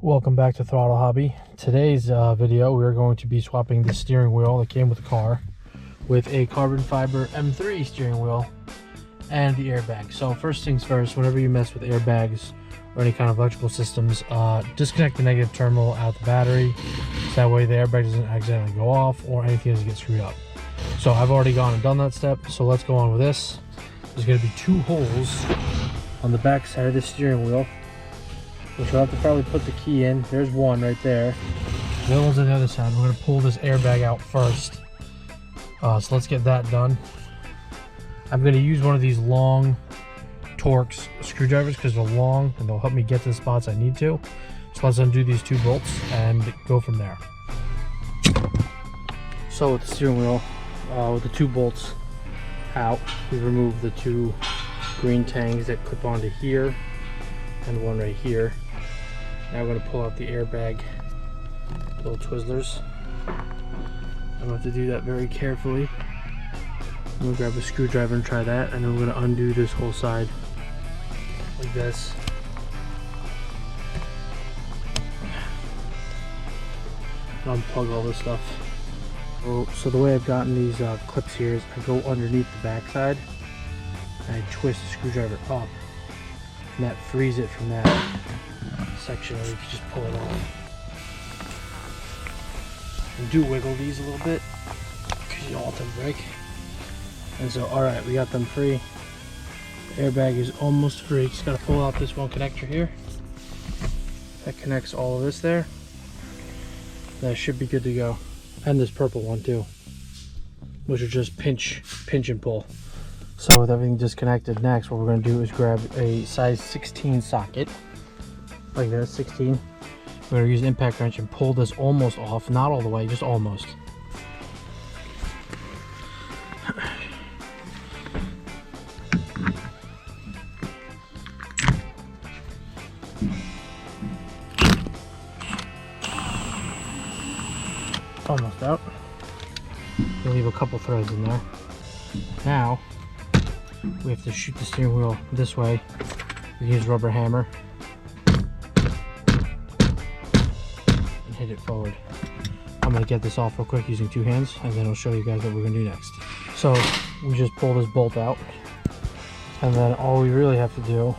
Welcome back to Throttle Hobby. Today's video we are going to be swapping the steering wheel that came with the car with a carbon fiber M3 steering wheel and the airbag. So first things first, whenever you mess with airbags or any kind of electrical systems, disconnect the negative terminal out the battery so that way the airbag doesn't accidentally go off or anything doesn't get screwed up. So I've already gone and done that step, so let's go on with this. There's going to be two holes on the back side of the steering wheel, which we'll have to probably put the key in. There's one right there. The other one's on the other side. We're going to pull this airbag out first. So let's get that done. I'm going to use one of these long Torx screwdrivers because they're long and they'll help me get to the spots I need to. So let's undo these two bolts and go from there. So with the steering wheel, with the two bolts out, we removed the two green tangs that clip onto here and one right here. Now we're going to pull out the airbag little Twizzlers. I'm going to have to do that very carefully. I'm going to grab a screwdriver and try that, and then we're going to undo this whole side like this. And unplug all this stuff. So the way I've gotten these clips here is I go underneath the back side and I twist the screwdriver up, and that frees it from that section where you can just pull it off. And do wiggle these a little bit because you don't want them to break. And so, alright, we got them free. The airbag is almost free. Just gotta pull out this one connector here. That connects all of this there. That should be good to go. And this purple one too, which is just pinch and pull. So with everything disconnected, next what we're going to do is grab a size 16 socket, like this, 16. We're going to use an impact wrench and pull this almost off, not all the way, just almost. Almost out. We'll leave a couple threads in there. Now we have to shoot the steering wheel this way. We use a rubber hammer and hit it forward. I'm going to get this off real quick using two hands, and then I'll show you guys what we're going to do next. So we just pull this bolt out, and then all we really have to do,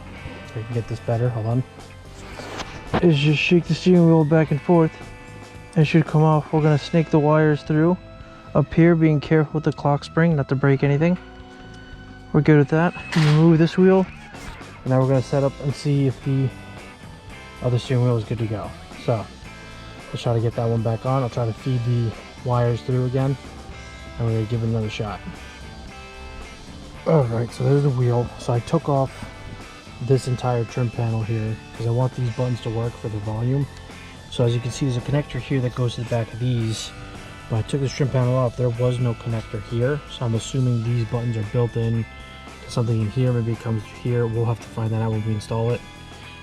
if I can get this better, hold on, is just shake the steering wheel back and forth. It should come off. We're going to snake the wires through up here, being careful with the clock spring not to break anything. We're good with that. Remove this wheel, and now we're going to set up and see if the other steering wheel is good to go. So let's try to get that one back on. I'll try to feed the wires through again, and we're going to give it another shot. Alright, so there's the wheel. So I took off this entire trim panel here because I want these buttons to work for the volume. So as you can see, there's a connector here that goes to the back of these. When I took this trim panel off, there was no connector here. So I'm assuming these buttons are built in to something in here. Maybe it comes here. We'll have to find that out when we install it.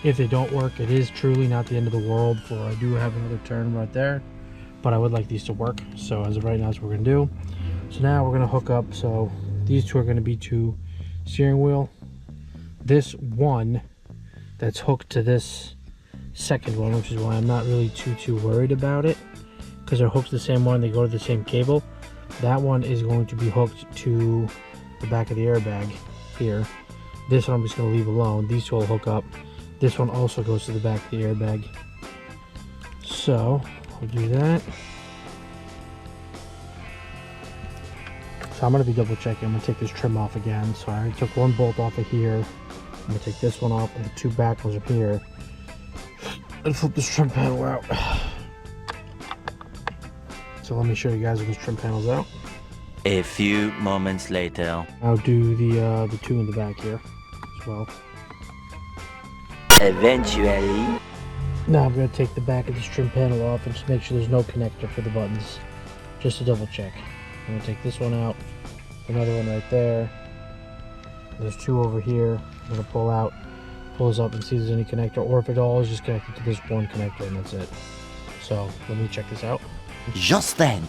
If they don't work, it is truly not the end of the world, for I do have another turn right there. But I would like these to work. So as of right now, that's what we're going to do. So now we're going to hook up. So these two are going to be to steering wheel. This one that's hooked to this second one, which is why I'm not really too worried about it, because they're hooked to the same one, they go to the same cable. That one is going to be hooked to the back of the airbag here. This one I'm just going to leave alone. These two will hook up. This one also goes to the back of the airbag. So we'll do that. So I'm going to be double checking. I'm going to take this trim off again. So I already took one bolt off of here. I'm going to take this one off and the two back ones up here, and flip this trim panel out. So let me show you guys what this trim panel's out. A few moments later. I'll do the two in the back here as well. Eventually. Now I'm going to take the back of this trim panel off and just make sure there's no connector for the buttons, just to double check. I'm going to take this one out, another one right there. There's two over here. I'm going to pull out, pull this up and see if there's any connector, or if it all is just connected to this one connector and that's it. So let me check this out. Just then.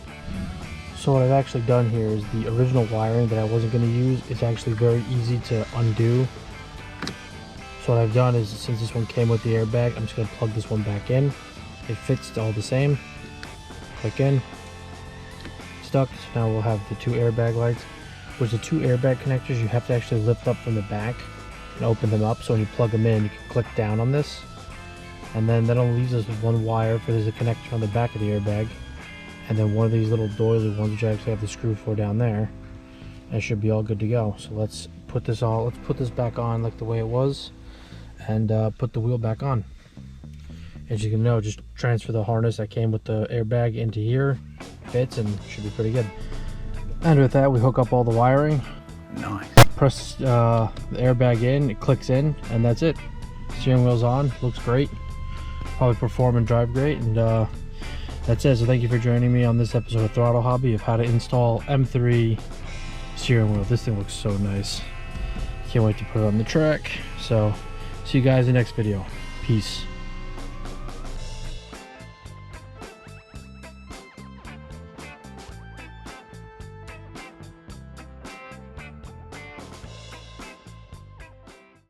So what I've actually done here is the original wiring that I wasn't going to use is actually very easy to undo. So what I've done is, since this one came with the airbag, I'm just going to plug this one back in. It fits all the same. Click in. Stuck. So now we'll have the 2 airbag lights. With the 2 airbag connectors, you have to actually lift up from the back and open them up. So when you plug them in, you can click down on this. And then that only leaves us with 1 wire, for there's a connector on the back of the airbag. And then one of these little doily ones, which I actually have the screw for down there. And it should be all good to go. So let's put this back on like the way it was. And put the wheel back on. As you can know, just transfer the harness that came with the airbag into here, fits, and should be pretty good. And with that, we hook up all the wiring. Nice. Press the airbag in, it clicks in, and that's it. Steering wheel's on, looks great. Probably perform and drive great, and that's it. So thank you for joining me on this episode of Throttle Hobby of how to install M3 steering wheel. This thing looks so nice. Can't wait to put it on the track. So see you guys in the next video. Peace.